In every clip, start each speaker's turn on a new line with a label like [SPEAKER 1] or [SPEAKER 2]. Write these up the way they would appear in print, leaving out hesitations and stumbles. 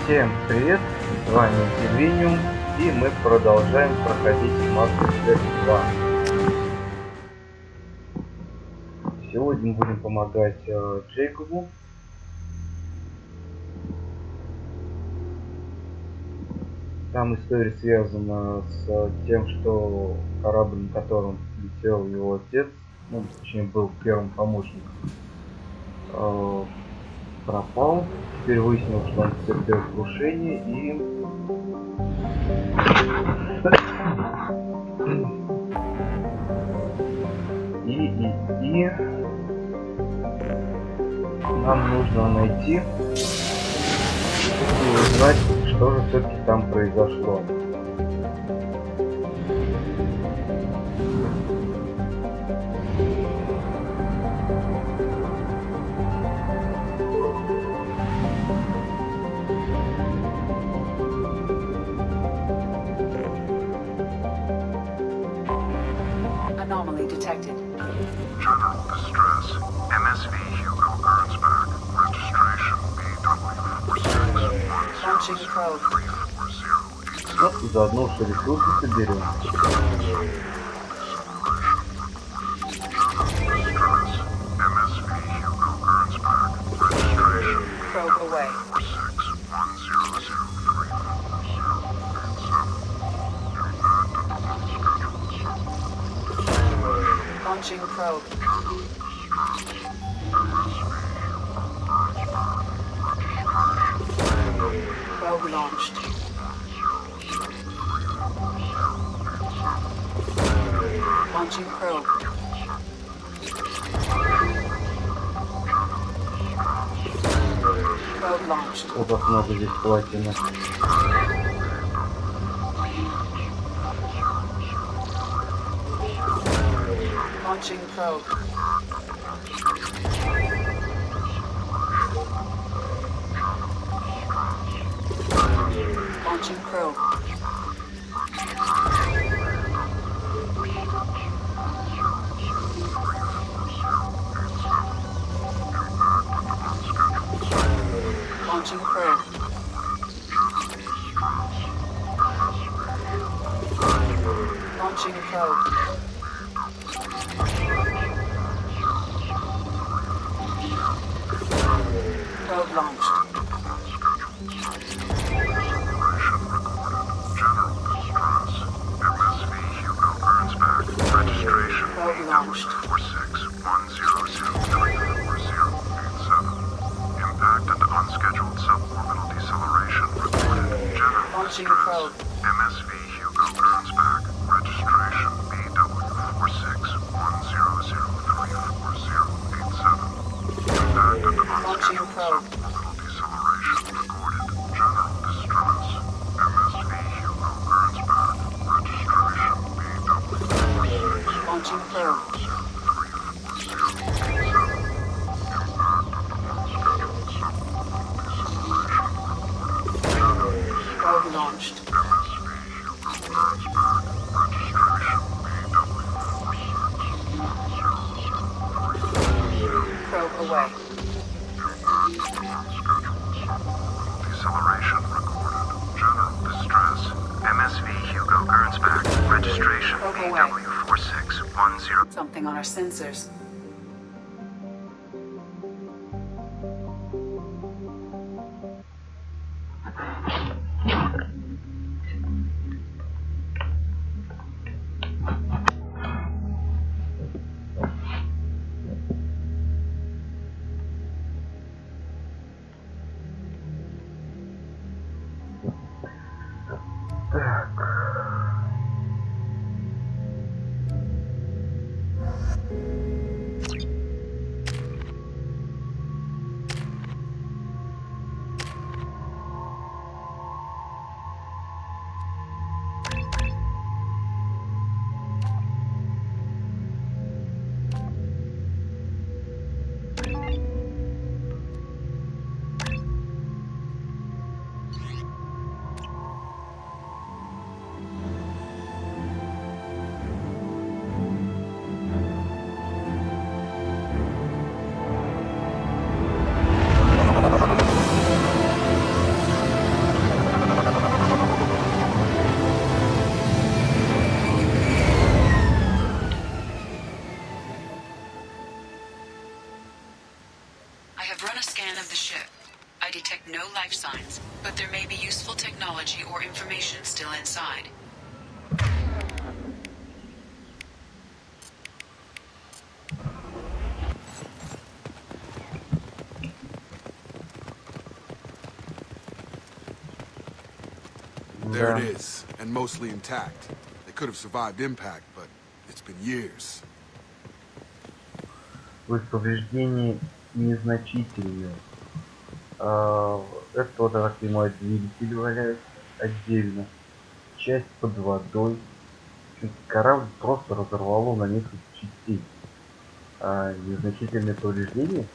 [SPEAKER 1] Всем привет, с вами Величия, и мы продолжаем проходить Вопросы 2. Сегодня будем помогать Джейкобу. Там история связана с тем, что корабль, на котором летел его отец, ну, точнее, был первым помощником, пропал. Теперь выяснилось, что он потерпел крушение и нам нужно найти и узнать, что же все-таки там произошло.
[SPEAKER 2] Anomaly detected.
[SPEAKER 3] General distress. MSV Hugo Gernsback. Registration BW46103437.
[SPEAKER 1] Вот и заодно что ресурсы соберем.
[SPEAKER 3] MSV Hugo Gernsback. Registration
[SPEAKER 2] Probe away. Launching probe. Probe launched. Launching probe. Probe launched.
[SPEAKER 1] О, как много здесь платина.
[SPEAKER 2] Launching probe. Launching probe. Launching probe. Launching probe. Probe launched.
[SPEAKER 3] General distress. MSV Hugo Gernsback. Registration
[SPEAKER 2] Probe launched.
[SPEAKER 3] BW46103437. Impact and unscheduled suborbital deceleration recorded. General
[SPEAKER 2] Launching
[SPEAKER 3] distress.
[SPEAKER 2] probe.
[SPEAKER 3] MSV Hugo Gernsback. Registration BW46103437. Impact and
[SPEAKER 2] Launching
[SPEAKER 3] unscheduled
[SPEAKER 2] probe.
[SPEAKER 3] suborbital deceleration recorded. General distress. MSV Hugo Gernsback. Registration BW46103437.
[SPEAKER 2] Launching probe. Probe launched. Probe away.
[SPEAKER 3] Deceleration recorded. General distress. MSV Hugo Gernsback. Registration BW4610.
[SPEAKER 2] Something on our sensors. I detect no life signs, but there may be useful technology or information still inside.
[SPEAKER 4] There it is, and mostly intact. They could have survived impact, but it's been years.
[SPEAKER 1] Их повреждения незначительные. Это вот, я так понимаю, двигатель валяется отдельно. Часть под водой. Корабль просто разорвало на несколько частей. Незначительные повреждения?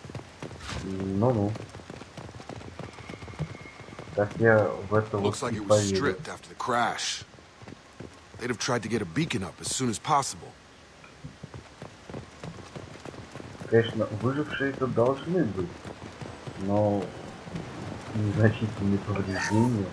[SPEAKER 1] Ну-ну. Так я в это вот
[SPEAKER 4] Looks like
[SPEAKER 1] и
[SPEAKER 4] it was
[SPEAKER 1] поверил.
[SPEAKER 4] stripped after the crash. They'd have tried to get a beacon up as soon as possible.
[SPEAKER 1] Конечно, выжившие тут должны быть, но незначительные повреждения.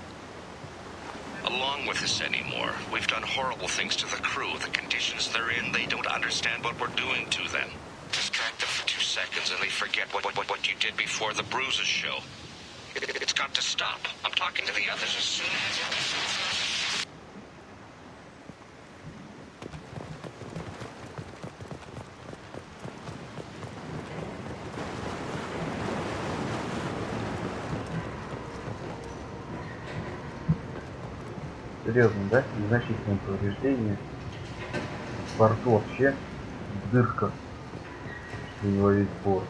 [SPEAKER 5] Along with this anymore. We've done horrible things to the crew. The conditions they're in, they don't understand what we're doing to them. Distract them for 2 seconds and they forget what you did before the bruises show. It's got to stop. I'm talking to the others as soon as...
[SPEAKER 1] Серьезно, да? Незначительные повреждения. В борту вообще дырка. У него весь борт.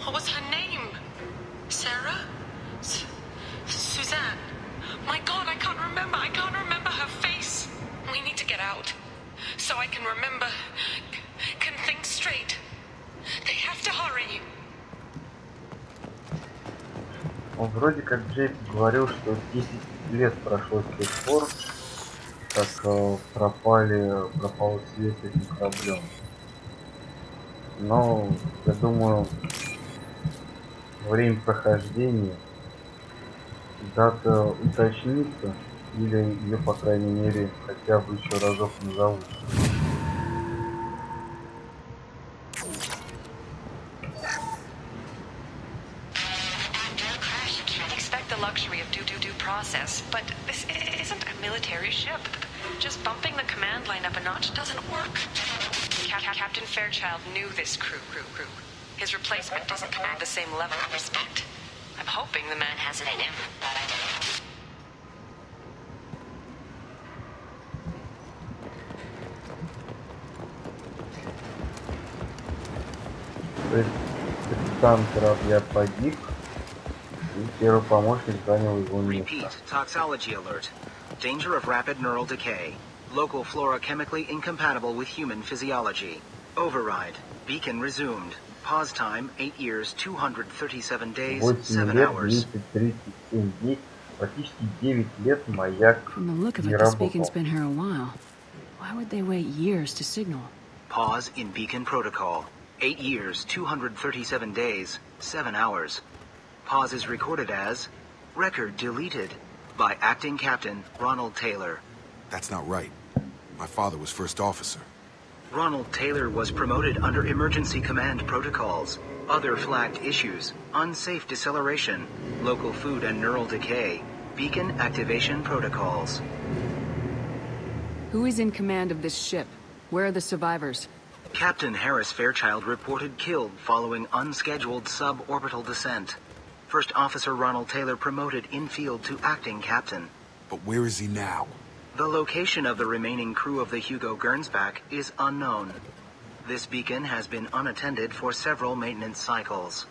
[SPEAKER 6] What was her name? Sarah? Suzanne? My God, I can't remember. I can't remember her face. We need to get out. So I can remember, can think straight. They have to hurry.
[SPEAKER 1] Он вроде как Джейкоб говорил, что 10 лет прошло с тех пор, как пропал свет этим кораблем. Но я думаю, время прохождения дата уточнится, или ее, по крайней мере, хотя бы еще разок назовут.
[SPEAKER 6] Luxury of due process, but this isn't a military ship. Just bumping the command line up a notch doesn't work. Captain Fairchild knew this crew. His replacement doesn't command the same level of respect. I'm hoping the man has it in him.
[SPEAKER 1] То есть капитан корабля погиб, и первый помощник занял его место.
[SPEAKER 7] Repeat, toxology alert. Danger of rapid neural decay. Local flora chemically incompatible with human physiology. Override. Beacon resumed. Pause time 8 years, 237 days, 7 hours.
[SPEAKER 1] 237 дней, практически 9 лет маяк
[SPEAKER 8] From the look of
[SPEAKER 1] не
[SPEAKER 8] it, this
[SPEAKER 1] работал.
[SPEAKER 8] beacon's been here a while. Why would they wait years to signal?
[SPEAKER 7] Pause in beacon protocol. 8 years, 237 days, 7 hours. Pause is recorded as record deleted by acting captain Ronald Taylor.
[SPEAKER 4] That's not right. My father was first officer.
[SPEAKER 7] Ronald Taylor was promoted under emergency command protocols. Other flagged issues: unsafe deceleration, local food and neural decay, beacon activation protocols.
[SPEAKER 8] Who is in command of this ship? Where are the survivors?
[SPEAKER 7] Captain Harris Fairchild reported killed following unscheduled suborbital descent. First Officer Ronald Taylor promoted in-field to acting captain.
[SPEAKER 4] But where is he now?
[SPEAKER 7] The location of the remaining crew of the Hugo Gernsback is unknown. This beacon has been unattended for several maintenance cycles.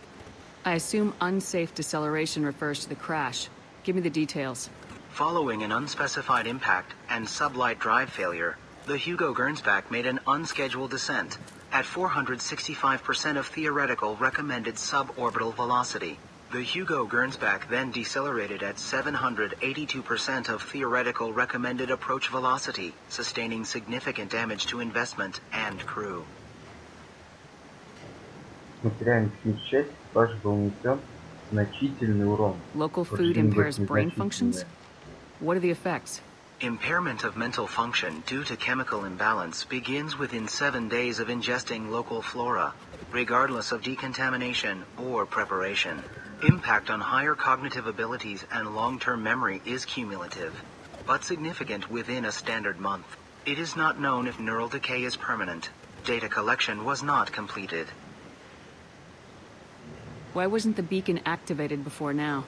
[SPEAKER 8] I assume unsafe deceleration refers to the crash. Give me the details.
[SPEAKER 7] Following an unspecified impact and sublight drive failure, the Hugo Gernsback made an unscheduled descent at 465% of theoretical recommended suborbital velocity. The Hugo Gernsback then decelerated at 782% of theoretical recommended approach velocity, sustaining significant damage to investment and crew.
[SPEAKER 1] Материальный часть также был нанесен значительный урон.
[SPEAKER 8] Local food impairs brain functions? What are the effects?
[SPEAKER 7] Impairment of mental function due to chemical imbalance begins within 7 days of ingesting local flora, regardless of decontamination or preparation. Impact on higher cognitive abilities and long-term memory is cumulative, but significant within a standard month. It is not known if neural decay is permanent. Data collection was not completed.
[SPEAKER 8] Why wasn't the beacon activated before now?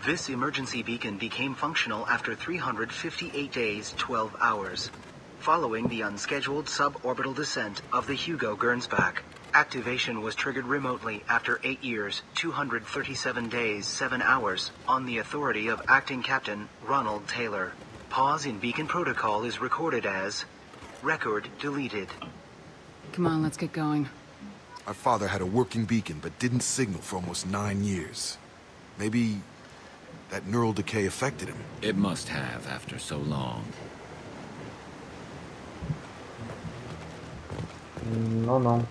[SPEAKER 7] This emergency beacon became functional after 358 days, 12 hours, following the unscheduled suborbital descent of the Hugo Gernsback. Activation was triggered remotely after 8 years, 237 days, 7 hours, on the authority of Acting Captain Ronald Taylor. Pause in beacon protocol is recorded as record deleted.
[SPEAKER 8] Come on, let's get going.
[SPEAKER 4] My father had a working beacon, but didn't signal for almost 9 years. Maybe that neural decay affected him.
[SPEAKER 9] It must have after so long.
[SPEAKER 1] No.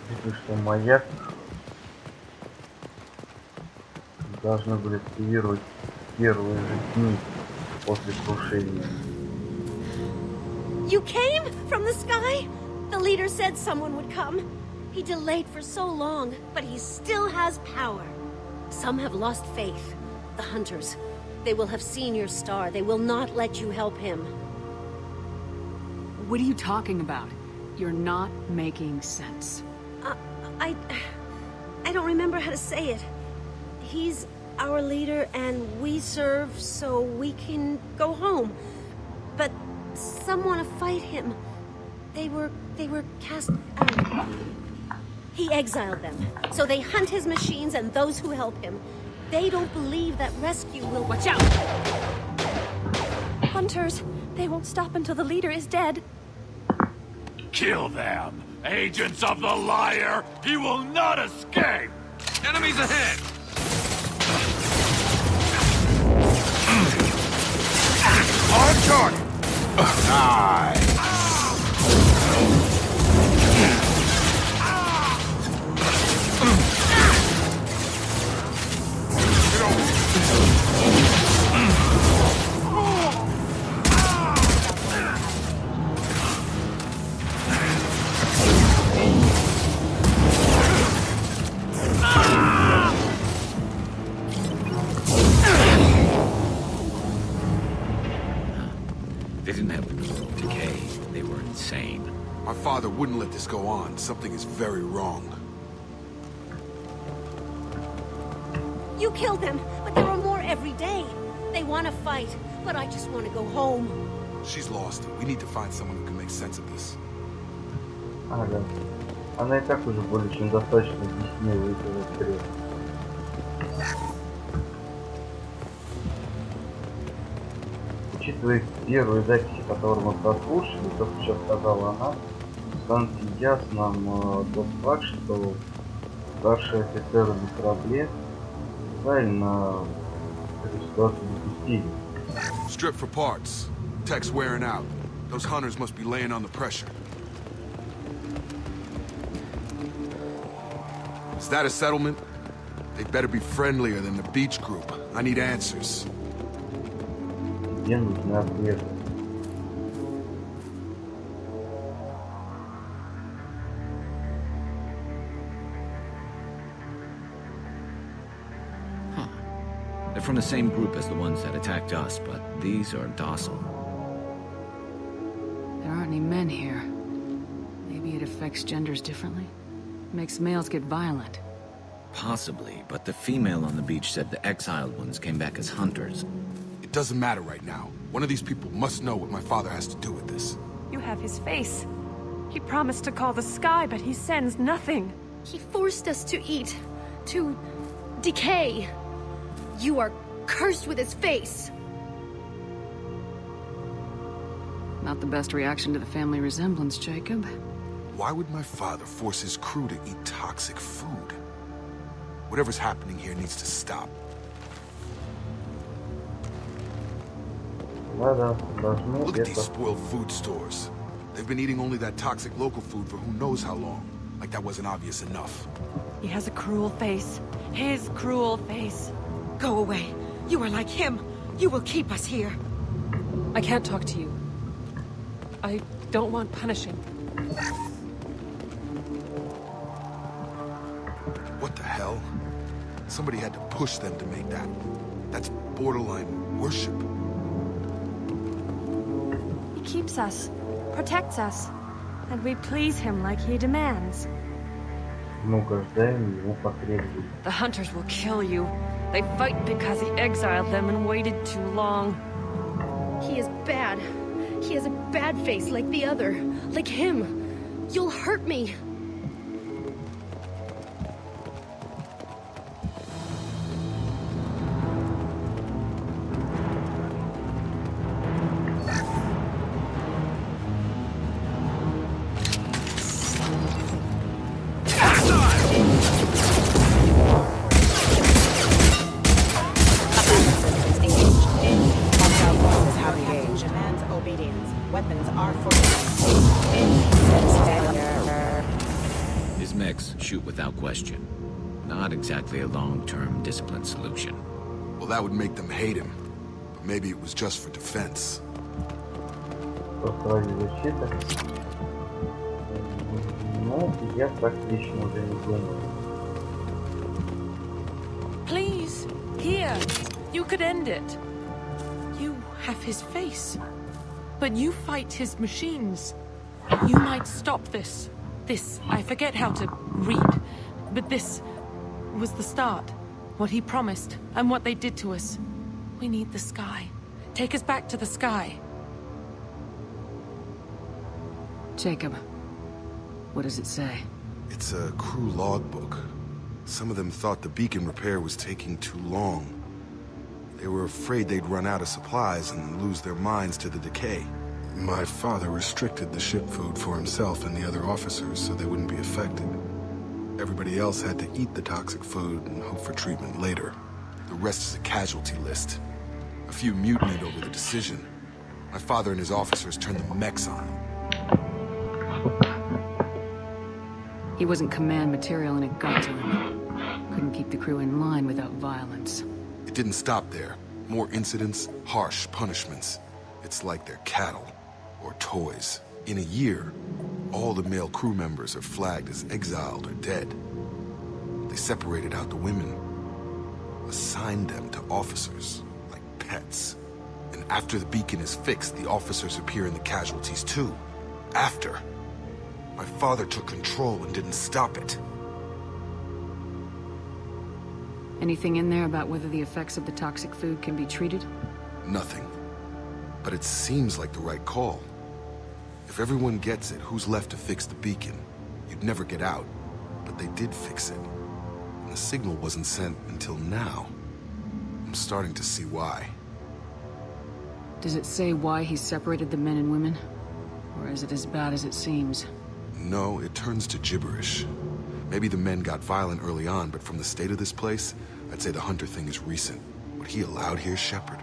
[SPEAKER 1] Вижу, что маяк должны были активировать первые же дни после крушения.
[SPEAKER 10] You came from the sky? The leader said someone would come. He delayed for so long, but he still has power. Some have lost faith. The hunters. They will have seen your star. They will not let you help him.
[SPEAKER 8] What are you talking about? You're not making sense.
[SPEAKER 10] I don't remember how to say it. He's our leader and we serve so we can go home. But some want to fight him. They were cast out. He exiled them. So they hunt his machines and those who help him. They don't believe that rescue will...
[SPEAKER 8] Watch out!
[SPEAKER 10] Hunters, they won't stop until the leader is dead.
[SPEAKER 11] Kill them! Agents of the liar! He will not escape!
[SPEAKER 5] Enemies ahead!
[SPEAKER 4] On target!
[SPEAKER 11] Die!
[SPEAKER 9] They didn't have neural decay. They were insane.
[SPEAKER 4] My father wouldn't let this go on. Something is very wrong.
[SPEAKER 10] You killed them, but there are more every day. They want to fight, but I just want to go home.
[SPEAKER 4] She's lost it. We need to find someone who can make sense of this.
[SPEAKER 1] Ага. Она и так уже более чем достаточно объяснила этот бред. Учитывая первые записи, которые мы прослушали, то, что сейчас сказала она, становится ясным тот факт, что старшие офицеры на корабле правильно эту ситуацию допустили.
[SPEAKER 4] Strip for parts. Tech's wearing out. Those hunters must be laying on the pressure. Is that a settlement? They'd better be friendlier than the beach group. I need answers.
[SPEAKER 1] Где нужны ответы?
[SPEAKER 9] They're from the same group as the ones that attacked us, but these are docile.
[SPEAKER 8] There aren't any men here. Maybe it affects genders differently? Makes males get violent.
[SPEAKER 9] Possibly, but the female on the beach said the exiled ones came back as hunters.
[SPEAKER 4] It doesn't matter right now. One of these people must know what my father has to do with this.
[SPEAKER 12] You have his face. He promised to call the sky, but he sends nothing.
[SPEAKER 10] He forced us to eat, to decay. You are cursed with his face.
[SPEAKER 8] Not the best reaction to the family resemblance, Jacob.
[SPEAKER 4] Why would my father force his crew to eat toxic food? Whatever's happening here needs to stop.
[SPEAKER 1] Да, должны
[SPEAKER 4] Look at these
[SPEAKER 1] это...
[SPEAKER 4] spoiled food stores. They've been eating only that toxic local food for who knows how long. Like that wasn't obvious enough.
[SPEAKER 12] He has a cruel face. His cruel face.
[SPEAKER 10] Go away. You are like him. You will keep us here.
[SPEAKER 12] I can't talk to you. I don't want punishing.
[SPEAKER 4] What the hell? Somebody had to push them to make that. That's borderline worship.
[SPEAKER 12] He keeps us, protects us, and we please him like he demands.
[SPEAKER 1] Мы угождаем ему потребностям.
[SPEAKER 12] The hunters will kill you. They fight because he exiled them and waited too long.
[SPEAKER 10] He is bad. He has a bad face like the other. Like him. You'll hurt me.
[SPEAKER 9] His mechs shoot without question. Not exactly a long-term discipline solution.
[SPEAKER 4] Well, that would make them hate him. But maybe it was just for defense.
[SPEAKER 1] Просто ради защиты. Ну, я так лично уже не думаю.
[SPEAKER 12] Please, here. You could end it. You have his face. But you fight his machines. You might stop this. This, I forget how to read. But this was the start. What he promised, and what they did to us. We need the sky. Take us back to the sky.
[SPEAKER 8] Jacob, what does it say?
[SPEAKER 4] It's a crew logbook. Some of them thought the beacon repair was taking too long. They were afraid they'd run out of supplies and lose their minds to the decay. My father restricted the ship food for himself and the other officers so they wouldn't be affected. Everybody else had to eat the toxic food and hope for treatment later. The rest is a casualty list. A few mutinied over the decision. My father and his officers turned the mechs on him.
[SPEAKER 8] He wasn't command material and it got to him. Couldn't keep the crew in line without violence.
[SPEAKER 4] It didn't stop there. More incidents, harsh punishments. It's like they're cattle or toys. In a year, all the male crew members are flagged as exiled or dead. They separated out the women, assigned them to officers, like pets. And after the beacon is fixed, the officers appear in the casualties too. After. My father took control and didn't stop it.
[SPEAKER 8] Anything in there about whether the effects of the toxic food can be treated?
[SPEAKER 4] Nothing. But it seems like the right call. If everyone gets it, who's left to fix the beacon? You'd never get out. But they did fix it. And the signal wasn't sent until now. I'm starting to see why.
[SPEAKER 8] Does it say why he separated the men and women? Or is it as bad as it seems?
[SPEAKER 4] No, it turns to gibberish. Maybe the men got violent early on, but from the state of this place, I'd say the Hunter thing is recent. What he allowed here, Shepard?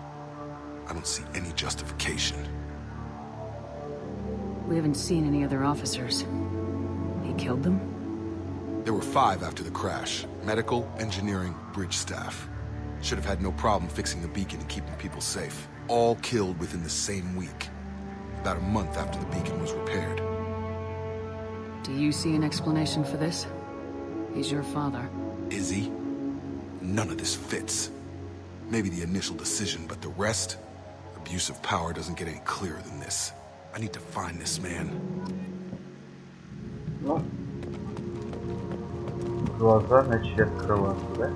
[SPEAKER 4] I don't see any justification.
[SPEAKER 8] We haven't seen any other officers. He killed them?
[SPEAKER 4] There were 5 after the crash. Medical, engineering, bridge staff. Should have had no problem fixing the beacon and keeping people safe. All killed within the same week. About a month after the beacon was repaired.
[SPEAKER 8] Do you see an explanation for this? He's your father.
[SPEAKER 4] Is he? None of this fits. Maybe the initial decision, but the rest? Abuse of power doesn't get any clearer than this. I need to find this man.
[SPEAKER 1] Ну, глаза начали открываться, да?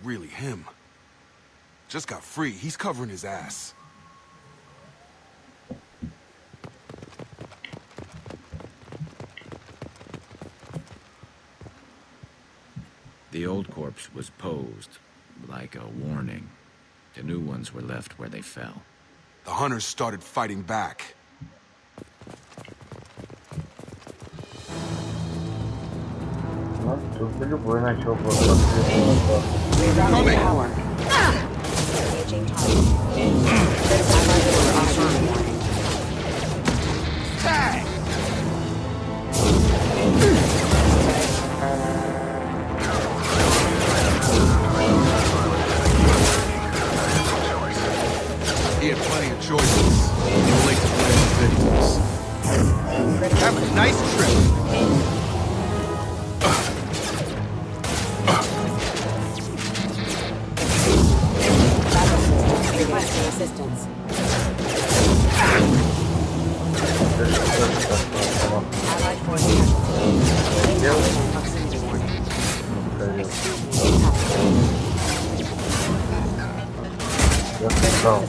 [SPEAKER 4] really him. Just got free. He's covering his ass.
[SPEAKER 9] The old corpse was posed like a warning. The new ones were left where they fell.
[SPEAKER 4] The hunters started fighting back.
[SPEAKER 1] Ну, тут любой начал бы
[SPEAKER 4] He had plenty of choices. Link to play videos. Have a nice trip.
[SPEAKER 13] Requesting assistance. Allied force casualty. Proximity warning.
[SPEAKER 1] Я сказал.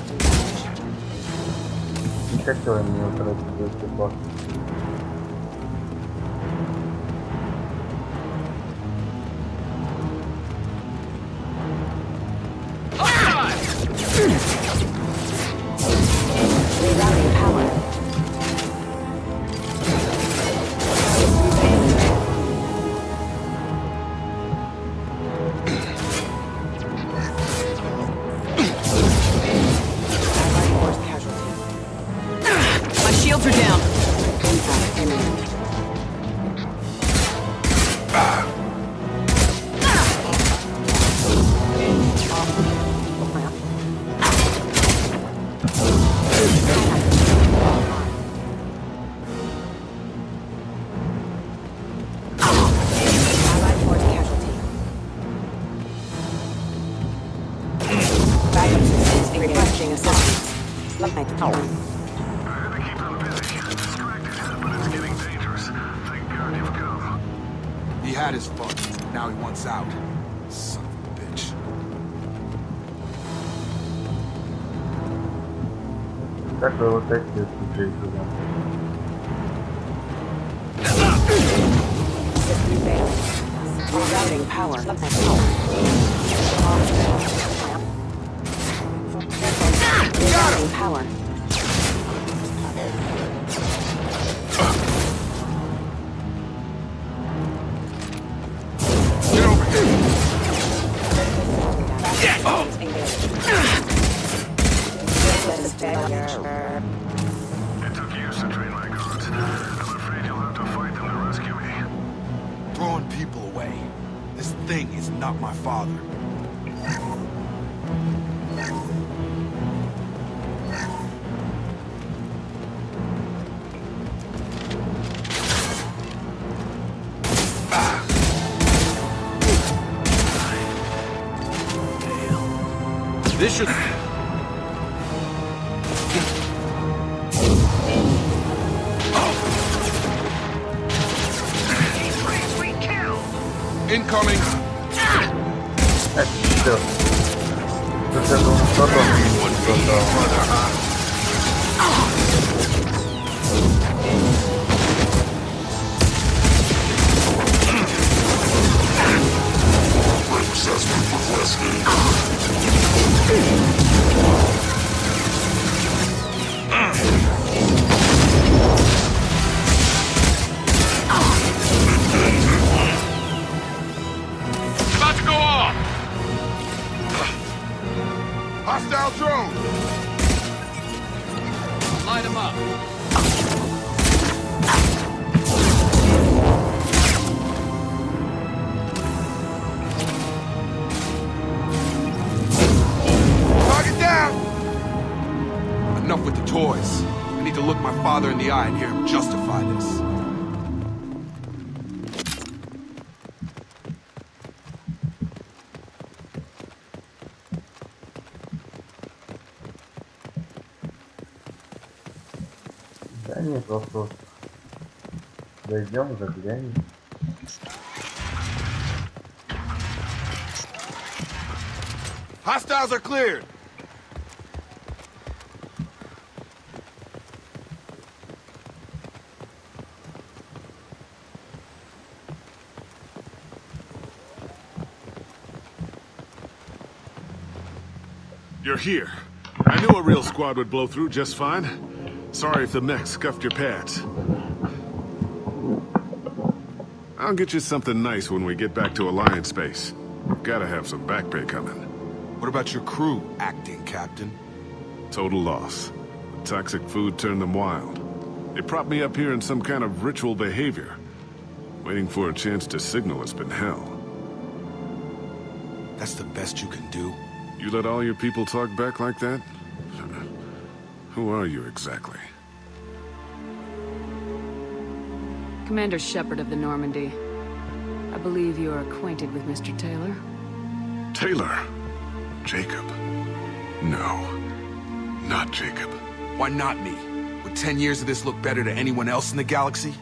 [SPEAKER 1] Не хотел я меня тратить за эти бабки.
[SPEAKER 13] Rerouting power. Allied force casualty.
[SPEAKER 8] My shields are down.
[SPEAKER 13] Impact imminent. Allied force casualty. Backup systems requesting assistance. Light power.
[SPEAKER 3] To keep them busy. Distracted, but it's getting dangerous. Thank God you've come.
[SPEAKER 4] He had his fun. Now he wants out. Son of a bitch.
[SPEAKER 1] Как вы вот такие с Джейкобом?
[SPEAKER 13] System failed. Rerouting power. Rerouting power.
[SPEAKER 4] Get over here.
[SPEAKER 3] It took years to train my guards. I'm afraid you'll have to fight them to rescue me.
[SPEAKER 4] Throwing people away. This thing is not my father. This should... Incoming!
[SPEAKER 1] Это что? Тут я думаю, потом
[SPEAKER 11] About to go off!
[SPEAKER 4] Hostile drone!
[SPEAKER 11] Light him up.
[SPEAKER 4] Target down! Enough with the toys. I need to look my father in the eye and hear him justify this.
[SPEAKER 1] Да нет вопросов. Дойдем, заглянем.
[SPEAKER 4] Hostiles are cleared. You're here. I knew a real squad would blow through just fine. Sorry if the mech scuffed your pads. I'll get you something nice when we get back to Alliance space. Gotta have some back pay coming.
[SPEAKER 14] What about your crew, acting captain?
[SPEAKER 4] Total loss. The toxic food turned them wild. They propped me up here in some kind of ritual behavior. Waiting for a chance to signal has been hell.
[SPEAKER 14] That's the best you can do?
[SPEAKER 4] You let all your people talk back like that? Who are you exactly?
[SPEAKER 8] Commander Shepard of the Normandy. I believe you are acquainted with Mr. Taylor.
[SPEAKER 4] Taylor? Jacob? No. Not Jacob.
[SPEAKER 14] Why not me? Would 10 years of this look better to anyone else in the galaxy?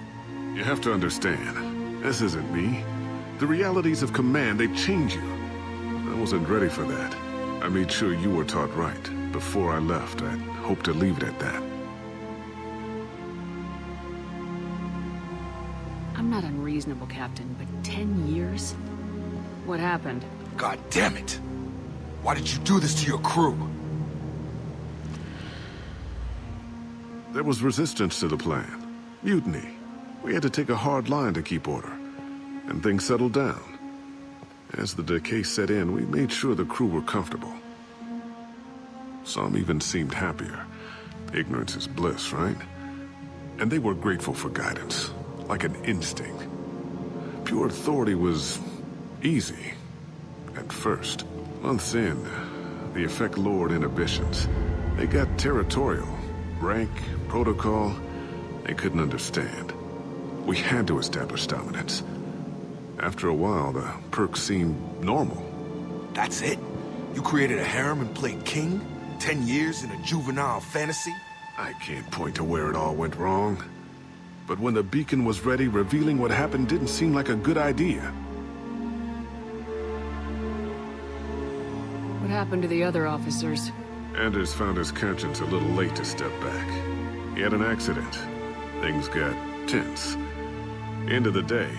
[SPEAKER 4] You have to understand, this isn't me. The realities of command, they change you. I wasn't ready for that. I made sure you were taught right. Before I left, I hoped to leave it at that.
[SPEAKER 8] I'm not unreasonable, Captain, but 10 years? What happened?
[SPEAKER 14] God damn it! Why did you do this to your crew?
[SPEAKER 4] There was resistance to the plan. Mutiny. We had to take a hard line to keep order. And things settled down. As the decay set in, we made sure the crew were comfortable. Some even seemed happier. Ignorance is bliss, right? And they were grateful for guidance, like an instinct. Pure authority was easy, at first. Months in, the effect lowered inhibitions. They got territorial. Rank, protocol, they couldn't understand. We had to establish dominance. After a while, the perks seemed normal.
[SPEAKER 14] That's it? You created a harem and played king? 10 years in a juvenile fantasy?
[SPEAKER 4] I can't point to where it all went wrong. But when the beacon was ready, revealing what happened didn't seem like a good idea.
[SPEAKER 8] What happened to the other officers?
[SPEAKER 4] Anders found his conscience a little late to step back. He had an accident. Things got tense. End of the day,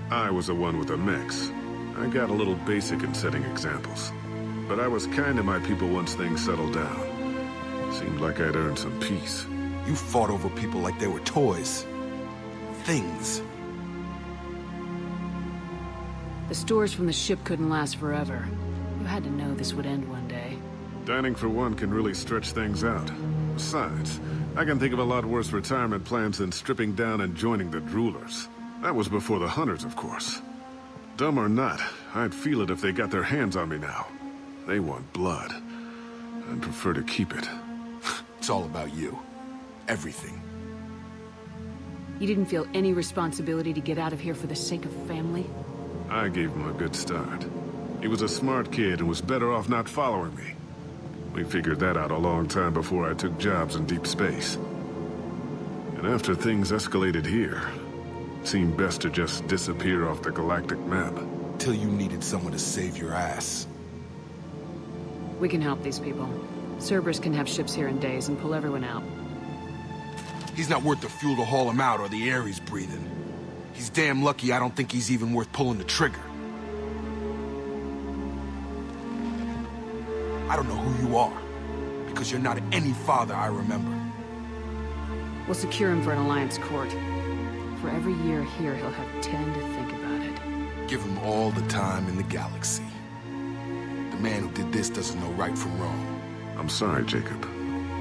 [SPEAKER 4] I was the one with the mechs. I got a little basic in setting examples. But I was kind to my people once things settled down. Seemed like I'd earned some peace.
[SPEAKER 14] You fought over people like they were toys. Things.
[SPEAKER 8] The stores from the ship couldn't last forever. You had to know this would end one day.
[SPEAKER 4] Dining for one can really stretch things out. Besides, I can think of a lot worse retirement plans than stripping down and joining the droolers. That was before the hunters, of course. Dumb or not, I'd feel it if they got their hands on me now. They want blood. I'd prefer to keep it.
[SPEAKER 14] It's all about you. Everything.
[SPEAKER 8] You didn't feel any responsibility to get out of here for the sake of family?
[SPEAKER 4] I gave him a good start. He was a smart kid and was better off not following me. We figured that out a long time before I took jobs in deep space. And after things escalated here, it seemed best to just disappear off the galactic map.
[SPEAKER 14] Till you needed someone to save your ass.
[SPEAKER 8] We can help these people. Cerberus can have ships here in days and pull everyone out.
[SPEAKER 14] He's not worth the fuel to haul him out or the air he's breathing. He's damn lucky I don't think he's even worth pulling the trigger. I don't know who you are, because you're not any father I remember.
[SPEAKER 8] We'll secure him for an Alliance court. For every year here, he'll have 10 to think about it.
[SPEAKER 14] Give him all the time in the galaxy. The man who did this doesn't know right from wrong.
[SPEAKER 4] I'm sorry, Jacob.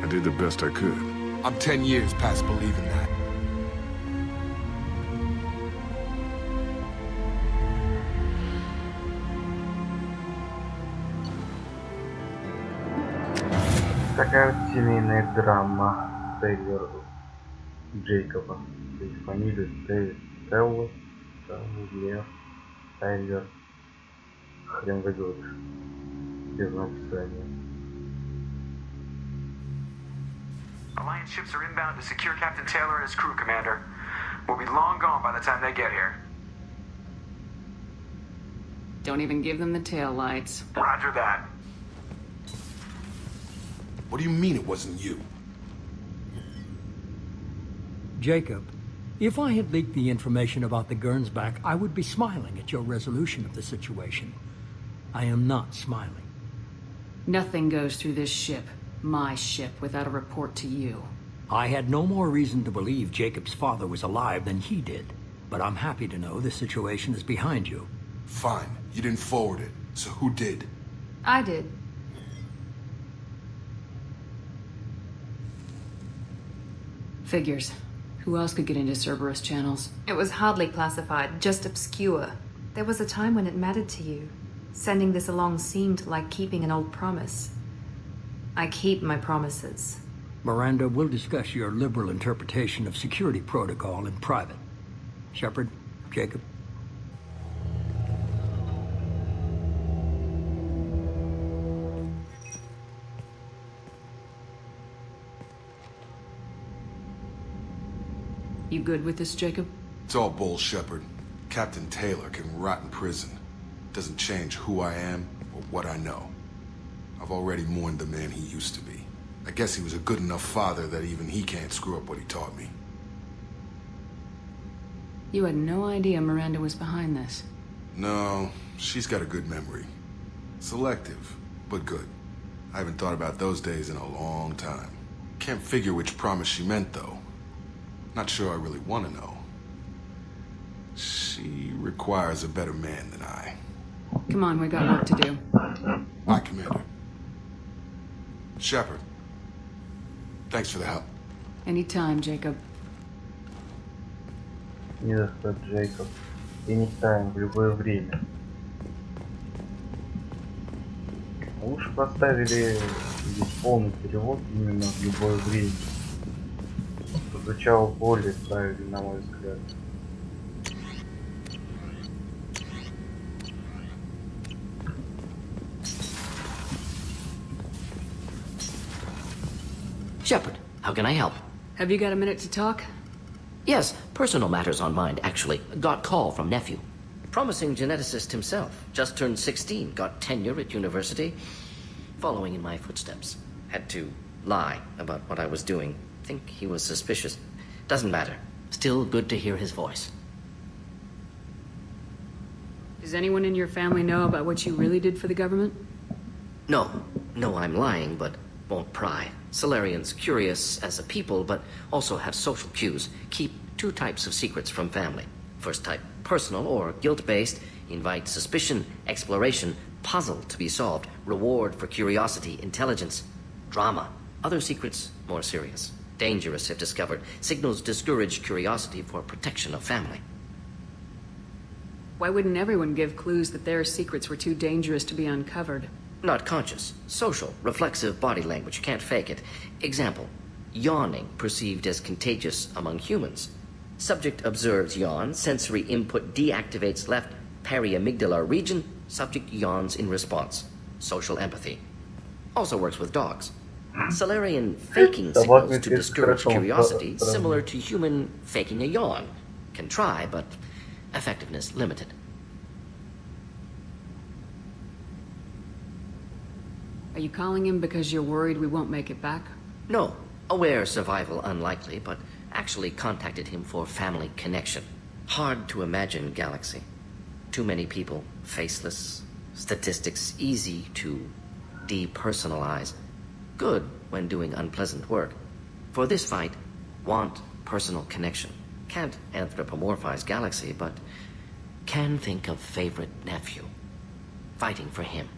[SPEAKER 4] I did the best I could.
[SPEAKER 14] I'm 10 years past believing that.
[SPEAKER 1] Такая вот семейная драма Тейлора Джейкоба. Их фамилия Тейлор, Тайлер. Хрен выговоришь. Без написания.
[SPEAKER 7] Alliance ships are inbound to secure Captain Taylor and his crew, Commander. We'll be long gone by the time they get here.
[SPEAKER 8] Don't even give them the tail lights.
[SPEAKER 7] Roger that.
[SPEAKER 14] What do you mean it wasn't you?
[SPEAKER 15] Jacob, if I had leaked the information about the Gernsback, I would be smiling at your resolution of the situation. I am not smiling.
[SPEAKER 8] Nothing goes through this ship, my ship, without a report to you.
[SPEAKER 15] I had no more reason to believe Jacob's father was alive than he did. But I'm happy to know the situation is behind you.
[SPEAKER 14] Fine. You didn't forward it. So who did?
[SPEAKER 8] I did. Figures. Who else could get into Cerberus channels?
[SPEAKER 16] It was hardly classified, just obscure. There was a time when it mattered to you. Sending this along seemed like keeping an old promise. I keep my promises.
[SPEAKER 15] Miranda, we'll discuss your liberal interpretation of security protocol in private. Shepard, Jacob.
[SPEAKER 8] You good with this, Jacob?
[SPEAKER 14] It's all bull, Shepard. Captain Taylor can rot in prison. Doesn't change who I am or what I know. I've already mourned the man he used to be. I guess he was a good enough father that even he can't screw up what he taught me.
[SPEAKER 8] You had no idea Miranda was behind this.
[SPEAKER 14] No, she's got a good memory. Selective, but good. I haven't thought about those days in a long time. Can't figure which promise she meant, though. Not sure I really want to know. She requires a better man than I.
[SPEAKER 8] Come on, we got work to do.
[SPEAKER 14] Aye, Commander. Shepard. Thanks for the help.
[SPEAKER 8] Anytime, Jacob.
[SPEAKER 1] Не за что, Джейкоб. Anytime, в любое время. Лучше поставили здесь полный перевод именно в любое время. Прозвучало более правильно, на мой взгляд.
[SPEAKER 17] Shepard, how can I help?
[SPEAKER 8] Have you got a minute to talk?
[SPEAKER 17] Yes, personal matters on mind, actually. Got call from nephew. Promising geneticist himself. Just turned 16, got tenure at university. Following in my footsteps. Had to lie about what I was doing. Think he was suspicious. Doesn't matter. Still good to hear his voice.
[SPEAKER 8] Does anyone in your family know about what you really did for the government?
[SPEAKER 17] No. No, I'm lying, but won't pry. Solarians curious as a people, but also have social cues. Keep two types of secrets from family. First type, personal or guilt-based. Invite suspicion, exploration, puzzle to be solved. Reward for curiosity, intelligence. Drama. Other secrets, more serious. Dangerous if discovered. Signals discourage curiosity for protection of family.
[SPEAKER 8] Why wouldn't everyone give clues that their secrets were too dangerous to be uncovered?
[SPEAKER 17] Not conscious. Social. Reflexive body language. Can't fake it. Example. Yawning perceived as contagious among humans. Subject observes yawn. Sensory input deactivates left periamygdalar region. Subject yawns in response. Social empathy. Also works with dogs. Solarian faking signals to discourage curiosity, similar to human faking a yawn. Can try, but effectiveness limited.
[SPEAKER 8] Are you calling him because you're worried we won't make it back?
[SPEAKER 17] No. Aware survival unlikely, but actually contacted him for family connection. Hard to imagine galaxy. Too many people, faceless. Statistics easy to depersonalize. Good when doing unpleasant work. For this fight, want personal connection. Can't anthropomorphize galaxy, but can think of favorite nephew. Fighting for him.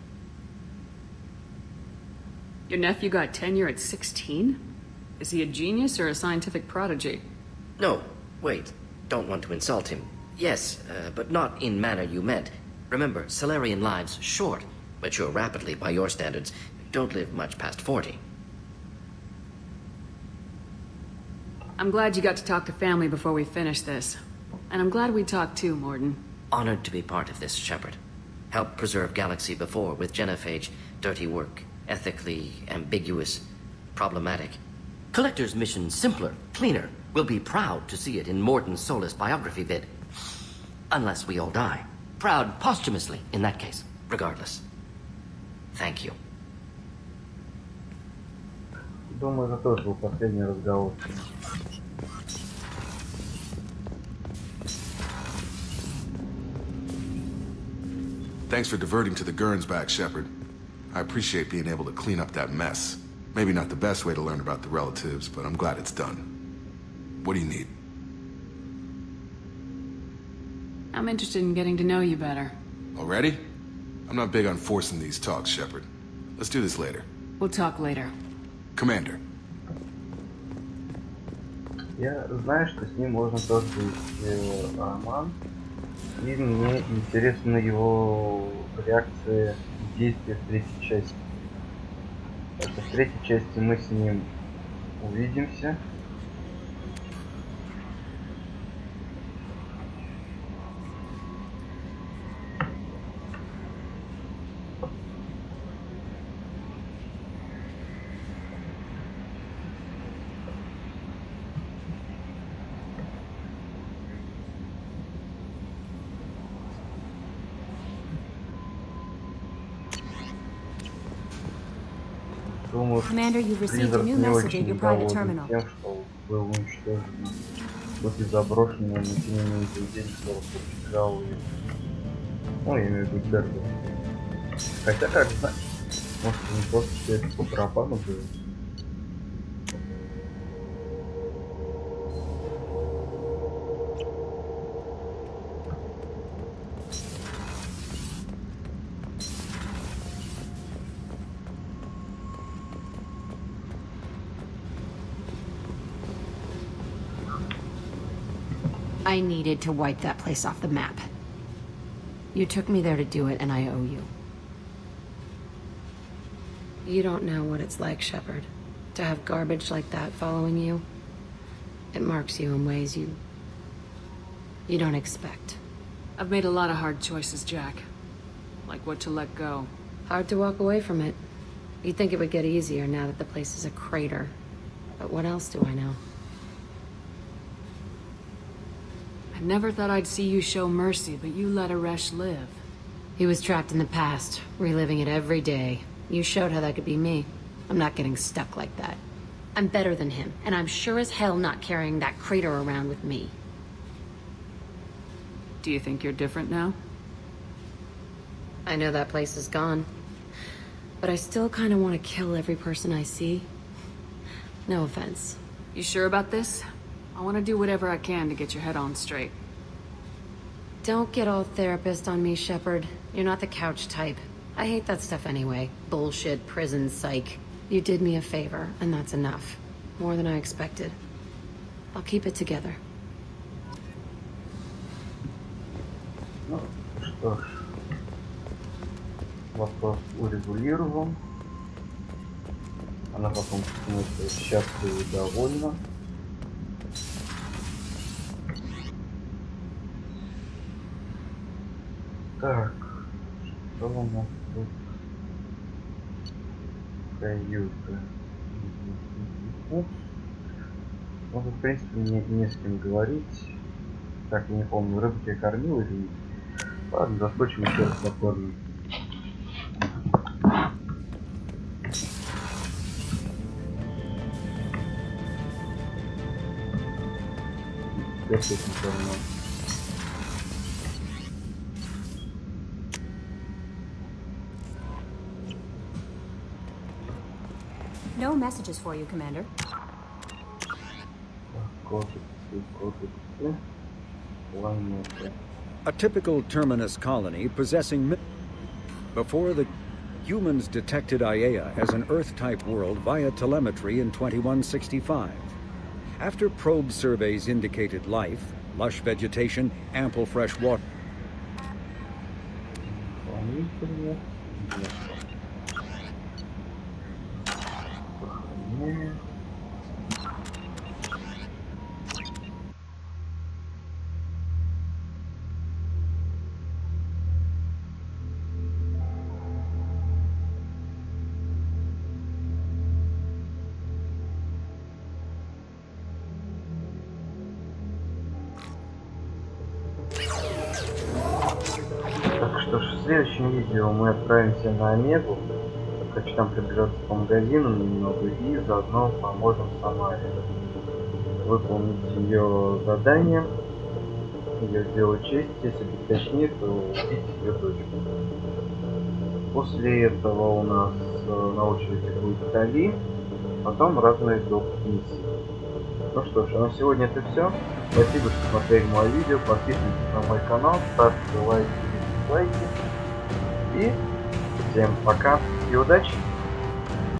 [SPEAKER 8] Your nephew got tenure at 16? Is he a genius or a scientific prodigy?
[SPEAKER 17] No, wait. Don't want to insult him. Yes, but not in manner you meant. Remember, Solarian lives short. Mature rapidly by your standards. Don't live much past 40.
[SPEAKER 8] I'm glad you got to talk to family before we finish this. And I'm glad we talked too, Morden.
[SPEAKER 17] Honored to be part of this, Shepard. Helped preserve Galaxy before with genophage. Dirty work. Ethically ambiguous. Problematic. Collector's mission simpler, cleaner. We'll be proud to see it in Morton Solus biography vid. Unless we all die. Proud posthumously, in that case. Regardless. Thank you.
[SPEAKER 1] Думаю, это тоже был последний разговор.
[SPEAKER 14] Thanks for diverting to the Gernsback, Shepard. I appreciate being able to clean up that mess. Maybe not the best way to learn about the relatives, but I'm glad it's done. What do you need?
[SPEAKER 8] I'm interested in getting to know you better.
[SPEAKER 14] Already? I'm not big on forcing these talks, Shepard. Let's do this later.
[SPEAKER 8] We'll talk later.
[SPEAKER 14] Commander.
[SPEAKER 1] Я знаю, что с ним можно тоже вести роман. И мне интересна его реакция и действия в третьей части. Так что в третьей части мы с ним увидимся. Думаю,
[SPEAKER 18] Commander, you've received a
[SPEAKER 1] призрак
[SPEAKER 18] new
[SPEAKER 1] не
[SPEAKER 18] message
[SPEAKER 1] очень
[SPEAKER 18] at your private
[SPEAKER 1] доволен
[SPEAKER 18] terminal.
[SPEAKER 1] тем, что был уничтожен после заброшенного на теневую день, которого подбегал и... Ну, я имею в виду Джейкоба. Хотя, как знать, может, не просто все это по барабану было.
[SPEAKER 13] I needed to wipe that place off the map. You took me there to do it, and I owe you.
[SPEAKER 16] You don't know what it's like, Shepard, to have garbage like that following you. It marks you in ways you don't expect.
[SPEAKER 8] I've made a lot of hard choices, Jack. Like what to let go.
[SPEAKER 16] Hard to walk away from it. You'd think it would get easier now that the place is a crater. But what else do I know?
[SPEAKER 8] I never thought I'd see you show mercy, but you let Aresh live.
[SPEAKER 16] He was trapped in the past, reliving it every day. You showed how that could be me. I'm not getting stuck like that. I'm better than him, and I'm sure as hell not carrying that crater around with me.
[SPEAKER 8] Do you think you're different now?
[SPEAKER 16] I know that place is gone. But I still kind of want to kill every person I see. No offense.
[SPEAKER 8] You sure about this? I want to do whatever I can to get your head on straight.
[SPEAKER 16] Don't get all therapist on me, Shepard. You're not the couch type. I hate that stuff anyway. Bullshit, prison, psych. You did me a favor, and that's enough. More than I expected. I'll keep it together.
[SPEAKER 1] Ну, что ж. Вопрос урегулирован. Она в каком смысле счастлива и довольна. Так, что у нас тут? Каюта. Ну, в принципе, не с кем говорить. Так, я не помню, рыбу я кормил или нет. Ладно, заскочим еще раз покормим. Опять не кормил.
[SPEAKER 18] No messages for you, Commander.
[SPEAKER 19] A typical terminus colony possessing... Before the humans detected Aiea as an Earth-type world via telemetry in 2165. After probe surveys indicated life, lush vegetation, ample fresh water...
[SPEAKER 1] Так что ж, в следующем видео мы отправимся на Омегу. хочу там пробежаться по магазинам немного и заодно поможем Самаре выполнить ее задание. Ее сделать честь, если быть точнее, то убить ее дочку. После этого у нас на очереди будет Тали, потом разные доп. Миссии. Ну что ж, а на сегодня это все. Спасибо, что смотрели мое видео. Подписывайтесь на мой канал, ставьте лайки и дизлайки. И всем пока и удачи!